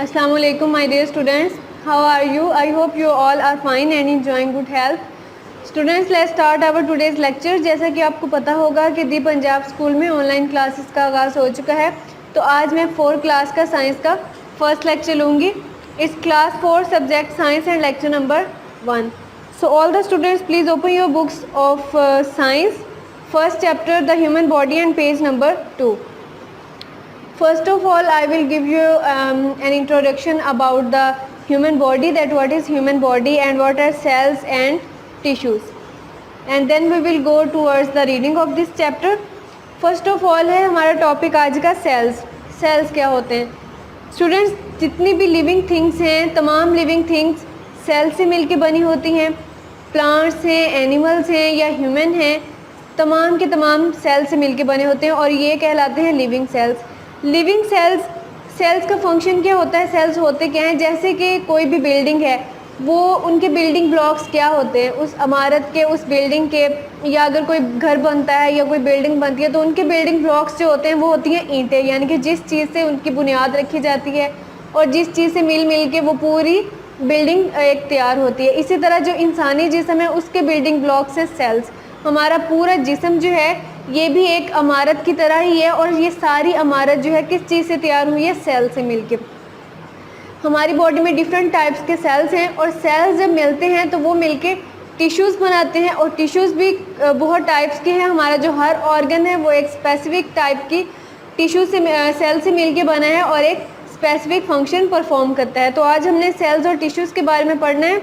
Assalamu alaikum my dear students. How are you? I hope you all are fine and enjoying good health. Students, let's start our today's lecture. जैसा कि आपको पता होगा कि दी Punjab school में online classes का आगाज़ हो चुका है, तो आज मैं 4 क्लास का साइंस का फर्स्ट लेक्चर लूँगी. इस class 4 subject science and lecture number 1. So all the students please open your books of science. First chapter, the human body, and page number 2. First of all, I will give you an introduction about the human body, that what is human body and what are cells and tissues, and then we will go towards the reading of this chapter. First of all है हमारा topic आज का sales. Sales क्या होते हैं students? जितनी भी living things हैं, तमाम लिविंग थिंग्स सेल से मिलके बनी होती हैं. प्लांट्स हैं, एनिमल्स हैं या ह्यूमन हैं, तमाम के तमाम सेल से मिलके बने होते हैं और ये कहलाते हैं लिविंग सेल्स. लिविंग सेल्स का फंक्शन क्या होता है? सेल्स होते क्या हैं? जैसे कि कोई भी बिल्डिंग है, वो उनके बिल्डिंग ब्लॉक्स क्या होते हैं उस इमारत के, उस बिल्डिंग के, या अगर कोई घर बनता है या कोई बिल्डिंग बनती है तो उनके बिल्डिंग ब्लॉक्स जो होते हैं वो होती हैं ईंटें, यानी कि जिस चीज़ से उनकी बुनियाद रखी जाती है और जिस चीज़ से मिल के वो पूरी बिल्डिंग एक तैयार होती है. इसी तरह जो इंसानी जिस्म है उसके बिल्डिंग ब्लॉक्स है सेल्स. हमारा पूरा जिस्म जो है ये भी एक इमारत की तरह ही है और ये सारी इमारत जो है किस चीज़ से तैयार हुई है? सेल से मिलके. हमारी बॉडी में डिफरेंट टाइप्स के सेल्स हैं और सेल्स जब मिलते हैं तो वो मिलके टिश्यूज़ बनाते हैं और टिश्यूज़ भी बहुत टाइप्स के हैं. हमारा जो हर ऑर्गन है वो एक स्पेसिफिक टाइप की टिश्यू से सेल से मिलके बना है और एक स्पेसिफिक फंक्शन परफॉर्म करता है. तो आज हमने सेल्स और टिश्यूज़ के बारे में पढ़ना है.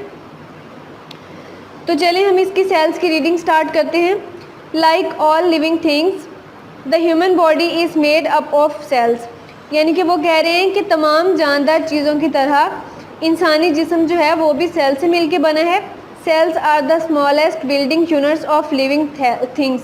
तो चलिए हम इसकी सेल्स की रीडिंग स्टार्ट करते हैं. Like all living things the human body is made up of cells. यानी कि वो कह रहे हैं कि तमाम जानदार चीज़ों की तरह इंसानी जिस्म जो है वो भी सेल से मिलके बना है. Cells are the smallest building units of living things.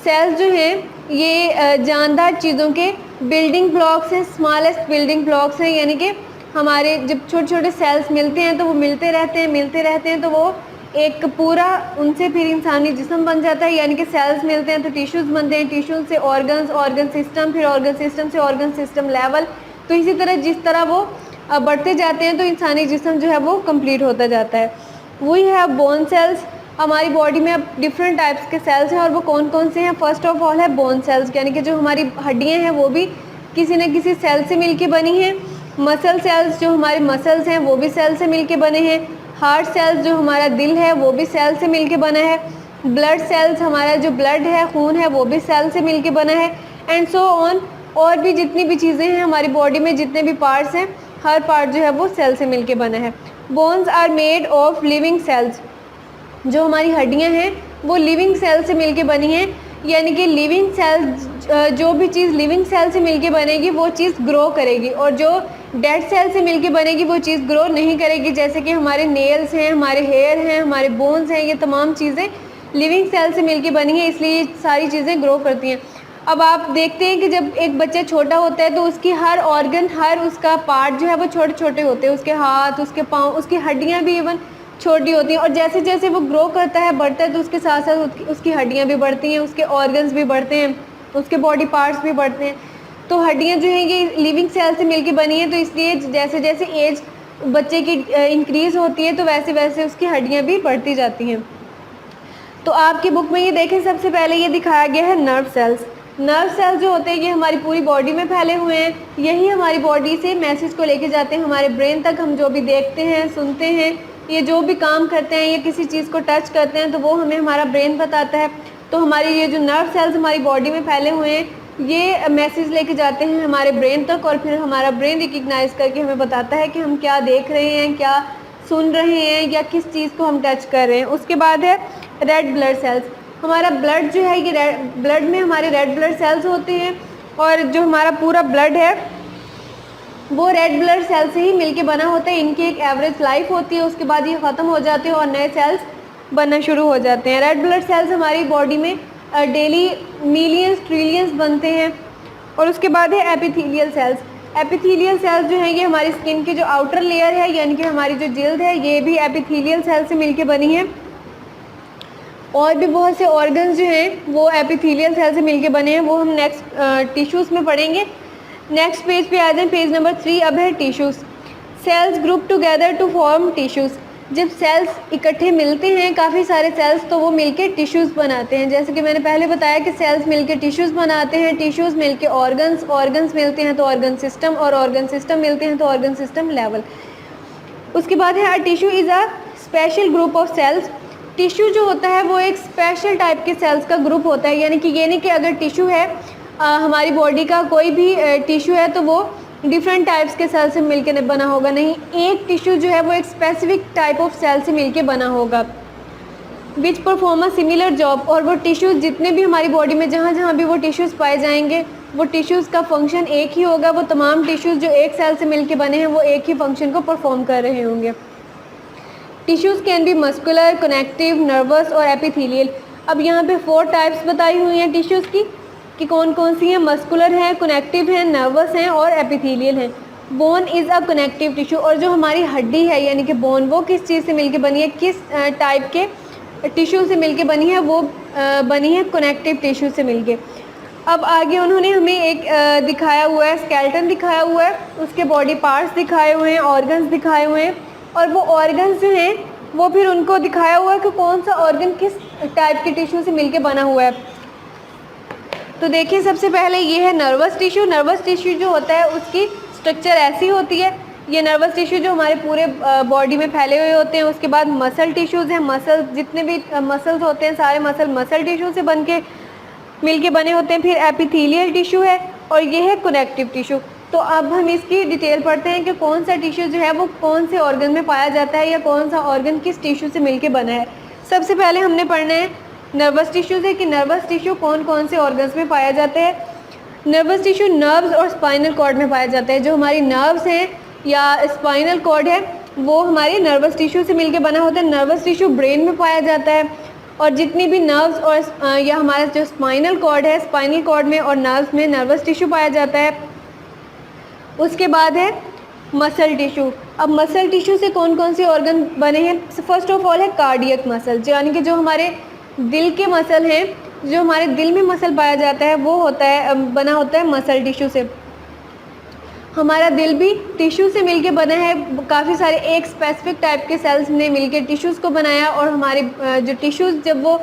Cells जो हैं ये जानदार चीज़ों के बिल्डिंग ब्लॉक्स हैं, स्मॉलेस्ट बिल्डिंग ब्लॉक्स हैं. यानी कि हमारे जब छोटे छोटे सेल्स मिलते हैं तो वो मिलते रहते हैं तो वो एक पूरा उनसे फिर इंसानी जिस्म बन जाता है. यानी कि सेल्स मिलते हैं तो टिश्यूज़ बनते हैं, टिश्यूज़ से ऑर्गन सिस्टम, फिर ऑर्गन सिस्टम से ऑर्गन सिस्टम लेवल. तो इसी तरह जिस तरह वो बढ़ते जाते हैं तो इंसानी जिस्म जो है वो कंप्लीट होता जाता है. We have bone cells. हमारी बॉडी में अब डिफरेंट टाइप्स के सेल्स हैं और वो कौन कौन से हैं? फर्स्ट ऑफ ऑल है बोन सेल्स, यानी कि जो हमारी हड्डियाँ हैं वो भी किसी न किसी सेल से मिल के बनी हैं. मसल सेल्स, जो हमारे मसल्स हैं वो भी सेल से मिल के बने हैं. हार्ट सेल्स, जो हमारा दिल है वो भी सेल से मिलके बना है. ब्लड सेल्स, हमारा जो ब्लड है, खून है, वो भी सेल से मिलके बना है. And so on. और भी जितनी भी चीज़ें हैं हमारी बॉडी में, जितने भी पार्ट्स हैं, हर पार्ट जो है वो सेल से मिलके बना है. Bones are made of living cells. जो हमारी हड्डियाँ हैं वो लिविंग सेल से मिलके बनी हैं. यानी कि लिविंग सेल्स, जो भी चीज़ लिविंग सेल से मिलके बनेगी वो चीज़ ग्रो करेगी और जो डेड सेल से मिलके बनेगी वो चीज़ ग्रो नहीं करेगी. जैसे कि हमारे नेल्स हैं, हमारे हेयर हैं, हमारे बोन्स हैं, ये तमाम चीज़ें लिविंग सेल से मिलके बनी हैं, इसलिए ये सारी चीज़ें ग्रो करती हैं. अब आप देखते हैं कि जब एक बच्चा छोटा होता है तो उसकी हर ऑर्गन, हर उसका पार्ट जो है वो छोटे छोटे होते हैं. उसके हाथ, उसके पाँव, उसकी हड्डियाँ भी इवन छोटी होती हैं. और जैसे जैसे वो ग्रो करता है, बढ़ता है, तो उसके साथ साथ उसकी हड्डियाँ भी बढ़ती हैं, उसके ऑर्गन्स भी बढ़ते हैं, उसके बॉडी पार्ट्स भी बढ़ते हैं. तो हड्डियाँ जो हैं ये लिविंग सेल से मिलके बनी हैं. तो इसलिए जैसे जैसे एज बच्चे की इंक्रीज़ होती है तो वैसे वैसे उसकी हड्डियाँ भी बढ़ती जाती हैं. तो आपकी बुक में ये देखें, सबसे पहले ये दिखाया गया है नर्व सेल्स. नर्व सेल्स जो होते हैं ये हमारी पूरी बॉडी में फैले हुए हैं. यही हमारी बॉडी से मैसेज को लेके जाते हैं हमारे ब्रेन तक. हम जो भी देखते हैं, सुनते हैं, ये जो भी काम करते हैं, ये किसी चीज़ को टच करते हैं तो वो हमें हमारा ब्रेन बताता है. तो हमारी ये जो नर्व सेल्स हमारी बॉडी में फैले हुए हैं ये मैसेज लेके जाते हैं हमारे ब्रेन तक और फिर हमारा ब्रेन रिकग्नाइज करके हमें बताता है कि हम क्या देख रहे हैं, क्या सुन रहे हैं या किस चीज़ को हम टच कर रहे हैं. उसके बाद है रेड ब्लड सेल्स. हमारा ब्लड जो है ये ब्लड में हमारे रेड ब्लड सेल्स होते हैं और जो हमारा पूरा ब्लड है वो रेड ब्लड सेल से ही मिलके बना होता है. इनकी एक एवरेज लाइफ होती है, उसके बाद ये ख़त्म हो जाते हैं और नए सेल्स बनना शुरू हो जाते हैं. रेड ब्लड सेल्स हमारी बॉडी में डेली मिलियंस ट्रिलियंस बनते हैं. और उसके बाद है एपिथेलियल सेल्स. एपिथेलियल सेल्स जो हैं ये हमारी स्किन की जो आउटर लेयर है, यानी कि हमारी जो जिल्द है, ये भी एपिथेलियल सेल से मिलके बनी है. और भी बहुत से ऑर्गन्स जो हैं वो एपिथेलियल सेल से मिलके बने हैं, वो हम नेक्स्ट टिश्यूज़ में पढ़ेंगे. नेक्स्ट पेज पे आ जाएं, पेज नंबर 3. अब है tissues. Cells group together to form tissues. जब सेल्स इकट्ठे मिलते हैं काफ़ी सारे सेल्स तो वो मिलके टिश्यूज़ बनाते हैं। जैसे कि मैंने पहले बताया कि सेल्स मिलके टिश्यूज़ बनाते हैं, टिश्यूज़ मिलके ऑर्गन्स, ऑर्गन्स मिलते हैं तो ऑर्गन सिस्टम, और ऑर्गन सिस्टम मिलते हैं तो ऑर्गन सिस्टम लेवल। उसके बाद है a tissue is a special group of cells. Tissue जो होता है वो एक स्पेशल टाइप के सेल्स का ग्रुप होता है, यानी कि ये नहीं कि अगर टिश्यू है हमारी बॉडी का कोई भी टिश्यू है तो वो डिफरेंट टाइप्स के सेल से मिलकर बना होगा, नहीं, एक टिश्यू जो है वो एक स्पेसिफिक टाइप ऑफ सेल से मिलके बना होगा। Which perform a similar job, और वो टिश्यूज़ जितने भी हमारी बॉडी में जहाँ जहाँ भी वो टिश्यूज़ पाए जाएंगे वो टिश्यूज़ का फंक्शन एक ही होगा। वो तमाम टिश्यूज़ जो एक सेल से मिलके बने हैं वो एक ही फंक्शन को परफॉर्म कर रहे होंगे। Tissues can be muscular, connective, nervous और एपिथेलियल। अब यहाँ पे 4 टाइप्स बताई हुई हैं टिश्यूज़ की कि कौन कौन सी हैं। मस्कुलर हैं, कनेक्टिव हैं, नर्वस हैं और एपिथेलियल हैं। Bone is a connective tissue, और जो हमारी हड्डी है यानी कि बोन वो किस चीज़ से मिलके बनी है, किस टाइप के टिश्यू से मिलके बनी है, वो बनी है कनेक्टिव टिश्यू से मिलके। अब आगे उन्होंने हमें एक दिखाया हुआ है, स्केलेटन दिखाया हुआ है, उसके बॉडी पार्ट्स दिखाए हुए हैं, ऑर्गन्स दिखाए हुए हैं, और वो ऑर्गन्स जो हैं वो फिर उनको दिखाया हुआ है कि कौन सा ऑर्गन किस टाइप के टिश्यू से मिलके बना हुआ है। तो देखिए सबसे पहले ये है नर्वस टिश्यू। नर्वस टिश्यू जो होता है उसकी स्ट्रक्चर ऐसी होती है, ये नर्वस टिश्यू जो हमारे पूरे बॉडी में फैले हुए होते हैं। उसके बाद मसल टिश्यूज़ हैं, मसल जितने भी मसल्स होते हैं सारे मसल टिश्यू से बन के मिलके बने होते हैं। फिर एपिथेलियल टिश्यू है और ये है कनेक्टिव टिश्यू। तो अब हम इसकी डिटेल पढ़ते हैं कि कौन सा टिश्यू जो है वो कौन से ऑर्गन में पाया जाता है या कौन सा ऑर्गन किस टिश्यू से मिलके बना है। सबसे पहले हमने पढ़ना है नर्वस टिश्यू से कि नर्वस टिश्यू कौन कौन से ऑर्गन्स में पाया जाता है। नर्वस टिश्यू नर्व्स और स्पाइनल कॉर्ड में पाया जाता है। जो हमारी नर्व्स हैं या स्पाइनल कॉर्ड है वो हमारी नर्वस टिश्यू से मिलके बना होता है। नर्वस टिश्यू ब्रेन में पाया जाता है, और जितनी भी नर्व्स और या हमारा जो स्पाइनल कॉर्ड है, स्पाइनल कॉर्ड में और नर्व्स में नर्वस टिश्यू पाया जाता है। उसके बाद है मसल टिश्यू। अब मसल टिश्यू से कौन कौन से ऑर्गन बने हैं। फर्स्ट ऑफ ऑल है कार्डियक मसल, यानी कि जो हमारे दिल के मसल हैं, जो हमारे दिल में मसल पाया जाता है वो होता है बना होता है मसल टिश्यू से। हमारा दिल भी टिश्यू से मिलके बना है, काफ़ी सारे एक स्पेसिफिक टाइप के सेल्स ने मिलके टिश्यूज़ को बनाया, और हमारे जो टिश्यूज़ जब वो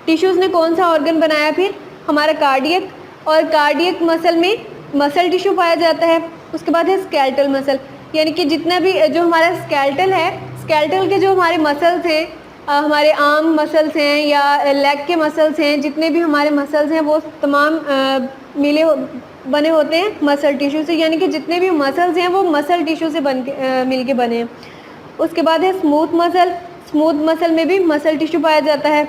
टिश्यूज़ ने कौन सा ऑर्गन बनाया, फिर हमारा कार्डियक, और कार्डियक मसल में मसल टिश्यू पाया जाता है। उसके बाद है स्केलेटल मसल, यानी कि जितना भी जो हमारा स्केलेटल है, स्केलेटल के जो हमारे मसल्स हैं, हमारे आर्म मसल्स हैं या लेग के मसल्स हैं, जितने भी हमारे मसल्स हैं वो तमाम बने होते हैं मसल टिश्यू से, यानी कि जितने भी मसल्स हैं वो मसल टिश्यू से मिलके बने हैं। उसके बाद है स्मूथ मसल। स्मूथ मसल में भी मसल टिश्यू पाया जाता है।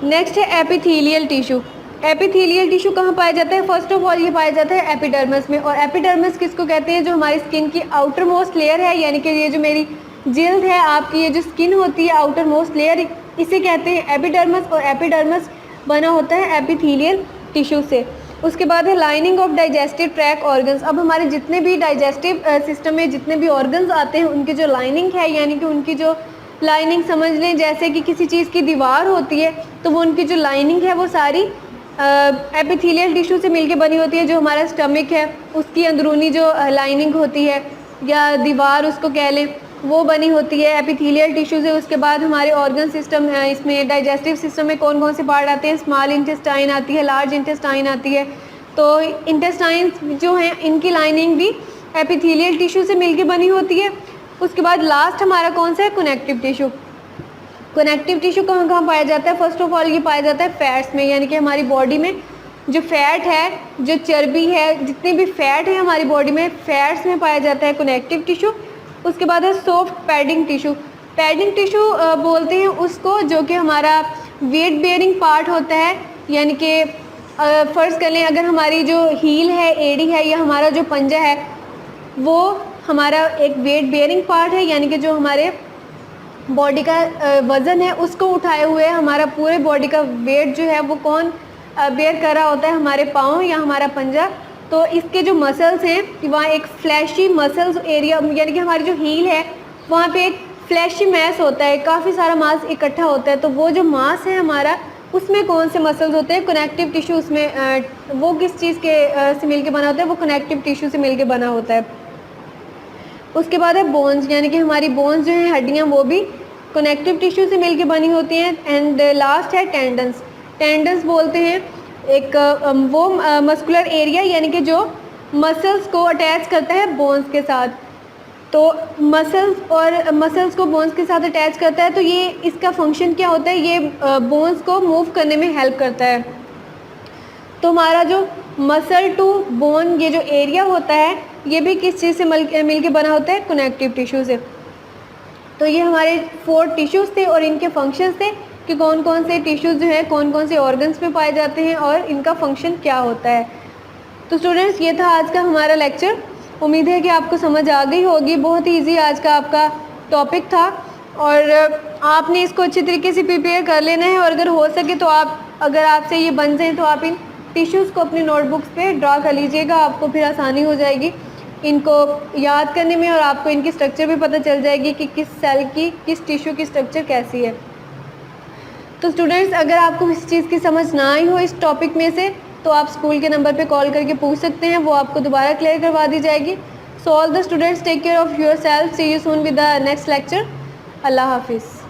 नेक्स्ट है एपिथेलियल टिश्यू। एपिथेलियल टिश्यू कहाँ पाया जाता है। फर्स्ट ऑफ ऑल ये पाया जाता है एपिडर्मिस में, और एपिडर्मिस किसको कहते हैं, जो हमारी स्किन की आउटर मोस्ट लेयर है, यानी कि ये जो मेरी जिल्द है, आपकी ये जो स्किन होती है आउटर मोस्ट लेयर, इसे कहते हैं एपिडर्मिस, और एपिडर्मिस बना होता है एपिथेलियल टिश्यू से। उसके बाद है lining of digestive track organs. अब हमारे जितने भी डाइजेस्टिव सिस्टम में जितने भी ऑर्गन्स आते हैं उनकी जो लाइनिंग है, यानी कि उनकी जो लाइनिंग समझ लें जैसे कि किसी चीज़ की दीवार होती है, तो वो उनकी जो लाइनिंग है वो सारी एपिथेलियल टिश्यू से मिलके बनी होती है। जो हमारा स्टमक है उसकी अंदरूनी जो लाइनिंग होती है या दीवार उसको कह लें, वो बनी होती है एपिथेलियल टिश्यू से। उसके बाद हमारे ऑर्गन सिस्टम है, इसमें डाइजेस्टिव सिस्टम में कौन कौन से पार्ट आते हैं, स्मॉल इंटेस्टाइन आती है, लार्ज इंटेस्टाइन आती है। तो इंटेस्टाइन जो हैं इनकी लाइनिंग भी एपिथेलियल टिश्यू से मिलके बनी होती है। उसके बाद लास्ट हमारा कौन सा है, कनेक्टिव टिश्यू। कनेक्टिव टिश्यू कहाँ कहाँ पाया जाता है। फर्स्ट ऑफ ऑल ये पाया जाता है फैट्स में, यानी कि हमारी बॉडी में जो फैट है, जो चर्बी है, जितने भी फैट है हमारी बॉडी में, फैट्स में पाया जाता है कनेक्टिव टिश्यू। उसके बाद है soft padding tissue. Padding tissue बोलते हैं उसको जो कि हमारा वेट बेयरिंग पार्ट होता है, यानी कि फ़र्ज़ कर लें अगर हमारी जो हील है, एड़ी है, या हमारा जो पंजा है वो हमारा एक वेट बेयरिंग पार्ट है, यानी कि जो हमारे बॉडी का वज़न है उसको उठाए हुए हमारा पूरे बॉडी का वेट जो है वो कौन बेयर कर रहा होता है, हमारे पाँव या हमारा पंजा। तो इसके जो मसल्स हैं वहाँ एक फ्लैशी मसल्स एरिया, यानी कि हमारी जो हील है वहाँ पे एक फ्लैशी मैस होता है, काफ़ी सारा मांस इकट्ठा होता है। तो वो जो मांस है हमारा, उसमें कौन से मसल्स होते हैं, कनेक्टिव टिश्यू। उसमें वो किस चीज़ के से मिलके बना होता है, वो कनेक्टिव टिश्यू से मिलके बना होता है। उसके बाद है बोन्स, यानी कि हमारी बोन्स जो हैं, हड्डियाँ, वो भी कनेक्टिव टिश्यू से मिलके बनी होती हैं। एंड लास्ट है टेंडन्स। टेंडन्स बोलते हैं एक वो मस्कुलर एरिया, यानी कि जो मसल्स को अटैच करता है बोन्स के साथ। तो मसल्स को बोन्स के साथ अटैच करता है, तो ये इसका फंक्शन क्या होता है, ये बोन्स को मूव करने में हेल्प करता है। तो हमारा जो मसल टू बोन ये जो एरिया होता है, ये भी किस चीज़ से मिल के बना होता है, कनेक्टिव टिश्यू से। तो ये हमारे 4 टिश्यूज़ थे और इनके फंक्शंस थे कि कौन कौन से टिश्यूज़ जो हैं कौन कौन से ऑर्गन्स में पाए जाते हैं और इनका फंक्शन क्या होता है। तो स्टूडेंट्स, ये था आज का हमारा लेक्चर। उम्मीद है कि आपको समझ आ गई होगी। बहुत ही ईजी आज का आपका टॉपिक था और आपने इसको अच्छी तरीके से प्रिपेयर कर लेना है। और अगर हो सके तो अगर आपसे ये बन जाए तो आप इन टिश्यूज़ को अपनी नोटबुक्स पे ड्रा कर लीजिएगा, आपको फिर आसानी हो जाएगी इनको याद करने में और आपको इनकी स्ट्रक्चर भी पता चल जाएगी कि किस सेल की, किस टिश्यू की स्ट्रक्चर कैसी है। तो स्टूडेंट्स, अगर आपको किसी चीज़ की समझ ना आई हो इस टॉपिक में से, तो आप स्कूल के नंबर पे कॉल करके पूछ सकते हैं, वो आपको दोबारा क्लियर करवा दी जाएगी। So all the students, take care of yourself. See you soon with the next lecture. अल्लाह हाफिज़।